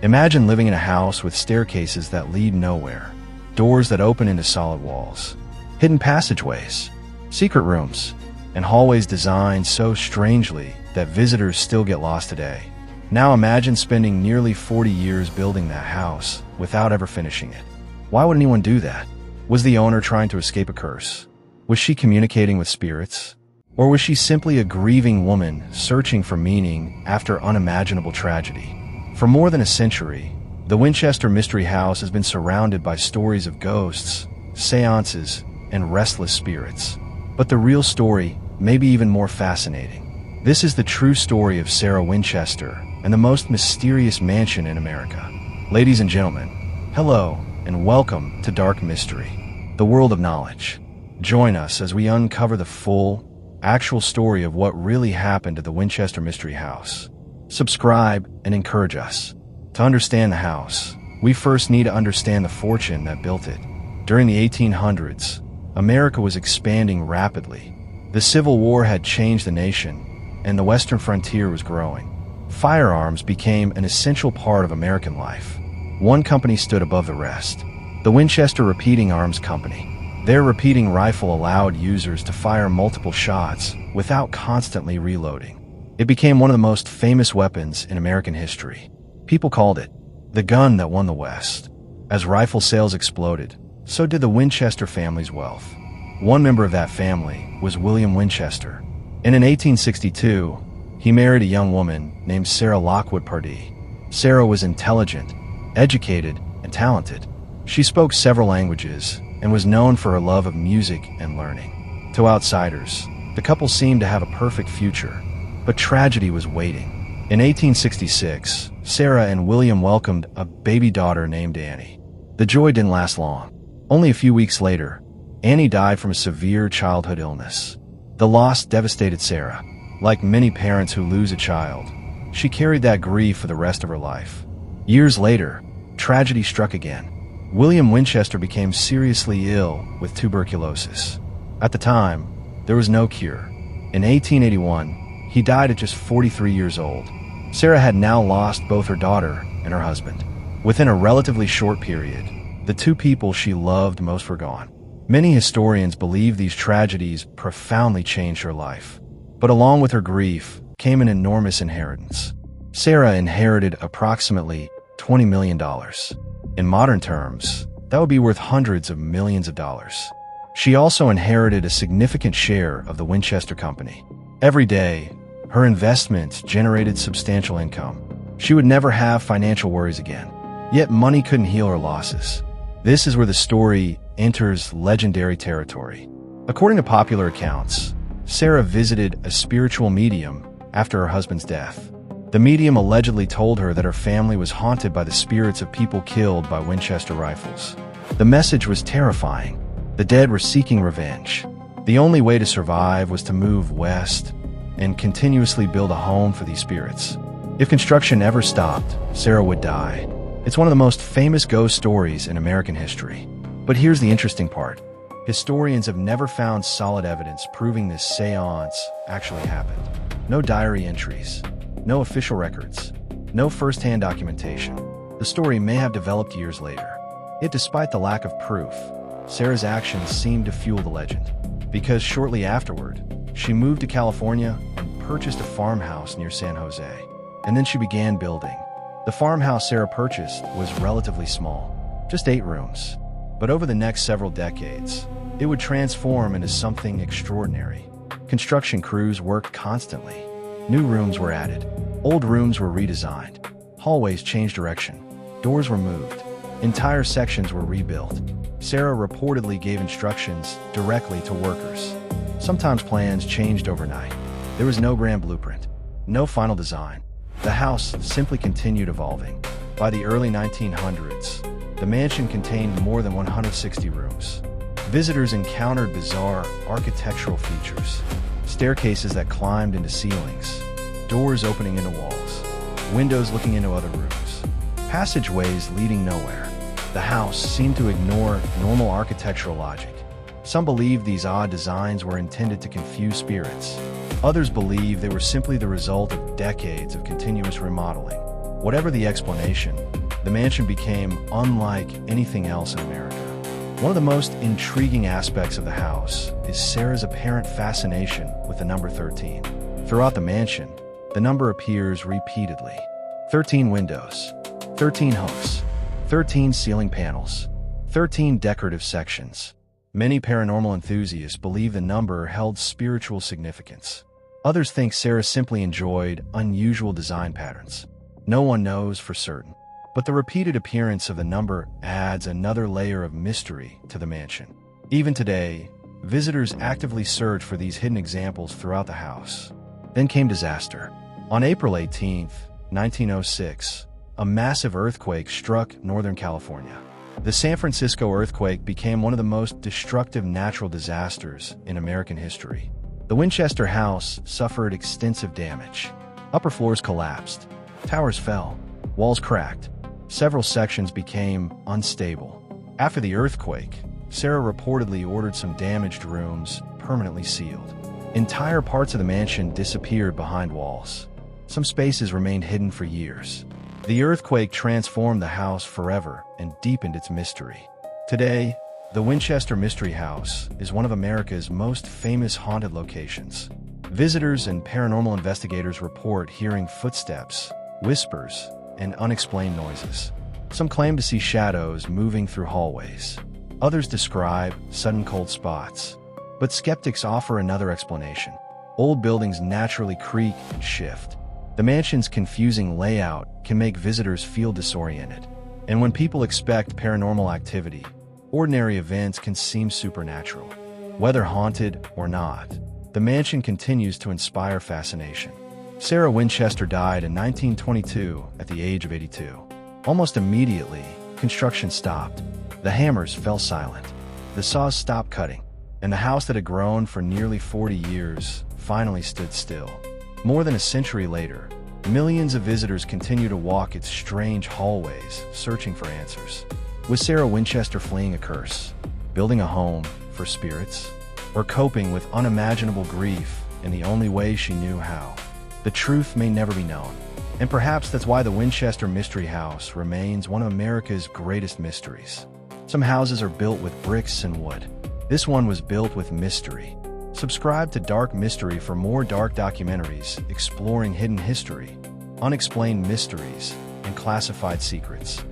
Imagine living in a house with staircases that lead nowhere, doors that open into solid walls, hidden passageways, secret rooms, and hallways designed so strangely that visitors still get lost today. Now imagine spending nearly 40 years building that house without ever finishing it. Why would anyone do that? Was the owner trying to escape a curse? Was she communicating with spirits? Or was she simply a grieving woman searching for meaning after unimaginable tragedy? For more than a century, the Winchester Mystery House has been surrounded by stories of ghosts, seances, and restless spirits. But the real story may be even more fascinating. This is the true story of Sarah Winchester and the most mysterious mansion in America. Ladies and gentlemen, hello and welcome to Dark Mystery, the world of knowledge. Join us as we uncover the full, actual story of what really happened to the Winchester Mystery House. Subscribe and encourage us. To understand the house, we first need to understand the fortune that built it. During the 1800s, America was expanding rapidly. The Civil War had changed the nation, and the western frontier was growing. Firearms became an essential part of American life. One company stood above the rest, the Winchester Repeating Arms Company. Their repeating rifle allowed users to fire multiple shots without constantly reloading. It became one of the most famous weapons in American history. People called it the gun that won the West. As rifle sales exploded, so did the Winchester family's wealth. One member of that family was William Winchester. And in 1862, he married a young woman named Sarah Lockwood Pardee. Sarah was intelligent, educated, and talented. She spoke several languages and was known for her love of music and learning. To outsiders, the couple seemed to have a perfect future, but tragedy was waiting. In 1866, Sarah and William welcomed a baby daughter named Annie. The joy didn't last long. Only a few weeks later, Annie died from a severe childhood illness. The loss devastated Sarah. Like many parents who lose a child, she carried that grief for the rest of her life. Years later, tragedy struck again. William Winchester became seriously ill with tuberculosis. At the time, there was no cure. In 1881, he died at just 43 years old. Sarah had now lost both her daughter and her husband. Within a relatively short period, the two people she loved most were gone. Many historians believe these tragedies profoundly changed her life. But along with her grief came an enormous inheritance. Sarah inherited approximately $20 million. In modern terms, that would be worth hundreds of millions of dollars. She also inherited a significant share of the Winchester Company. Every day, her investments generated substantial income. She would never have financial worries again. Yet money couldn't heal her losses. This is where the story enters legendary territory. According to popular accounts, Sarah visited a spiritual medium after her husband's death. The medium allegedly told her that her family was haunted by the spirits of people killed by Winchester rifles. The message was terrifying. The dead were seeking revenge. The only way to survive was to move west and continuously build a home for these spirits. If construction ever stopped, Sarah would die. It's one of the most famous ghost stories in American history. But here's the interesting part. Historians have never found solid evidence proving this seance actually happened. No diary entries, no official records, no first-hand documentation. The story may have developed years later. Yet despite the lack of proof, Sarah's actions seemed to fuel the legend. Because shortly afterward, she moved to California and purchased a farmhouse near San Jose. And then she began building. The farmhouse Sarah purchased was relatively small, just 8 rooms. But over the next several decades, it would transform into something extraordinary. Construction crews worked constantly. New rooms were added. Old rooms were redesigned. Hallways changed direction. Doors were moved. Entire sections were rebuilt. Sarah reportedly gave instructions directly to workers. Sometimes plans changed overnight. There was no grand blueprint, no final design. The house simply continued evolving. By the early 1900s, the mansion contained more than 160 rooms. Visitors encountered bizarre architectural features, staircases that climbed into ceilings, doors opening into walls, windows looking into other rooms, passageways leading nowhere. The house seemed to ignore normal architectural logic. Some believed these odd designs were intended to confuse spirits. Others believed they were simply the result of decades of continuous remodeling. Whatever the explanation, the mansion became unlike anything else in America. One of the most intriguing aspects of the house is Sarah's apparent fascination with the number 13. Throughout the mansion, the number appears repeatedly. 13 windows, 13 hooks, 13 ceiling panels, 13 decorative sections. Many paranormal enthusiasts believe the number held spiritual significance. Others think Sarah simply enjoyed unusual design patterns. No one knows for certain, but the repeated appearance of the number adds another layer of mystery to the mansion. Even today, visitors actively search for these hidden examples throughout the house. Then came disaster. On April 18, 1906, a massive earthquake struck Northern California. The San Francisco earthquake became one of the most destructive natural disasters in American history. The Winchester house suffered extensive damage. Upper floors collapsed, towers fell, walls cracked, several sections became unstable. After the earthquake, Sarah reportedly ordered some damaged rooms permanently sealed. Entire parts of the mansion disappeared behind walls. Some spaces remained hidden for years. The earthquake transformed the house forever and deepened its mystery. Today, the Winchester Mystery House is one of America's most famous haunted locations. Visitors and paranormal investigators report hearing footsteps, whispers, and unexplained noises. Some claim to see shadows moving through hallways. Others describe sudden cold spots. But skeptics offer another explanation. Old buildings naturally creak and shift. The mansion's confusing layout can make visitors feel disoriented. And when people expect paranormal activity, ordinary events can seem supernatural. Whether haunted or not, the mansion continues to inspire fascination. Sarah Winchester died in 1922 at the age of 82. Almost immediately, construction stopped. The hammers fell silent. The saws stopped cutting. And the house that had grown for nearly 40 years finally stood still. More than a century later, millions of visitors continue to walk its strange hallways, searching for answers. Was Sarah Winchester fleeing a curse, building a home for spirits, or coping with unimaginable grief in the only way she knew how? The truth may never be known, and perhaps that's why the Winchester Mystery House remains one of America's greatest mysteries. Some houses are built with bricks and wood. This one was built with mystery. Subscribe to Dark Mystery for more dark documentaries exploring hidden history, unexplained mysteries, and classified secrets.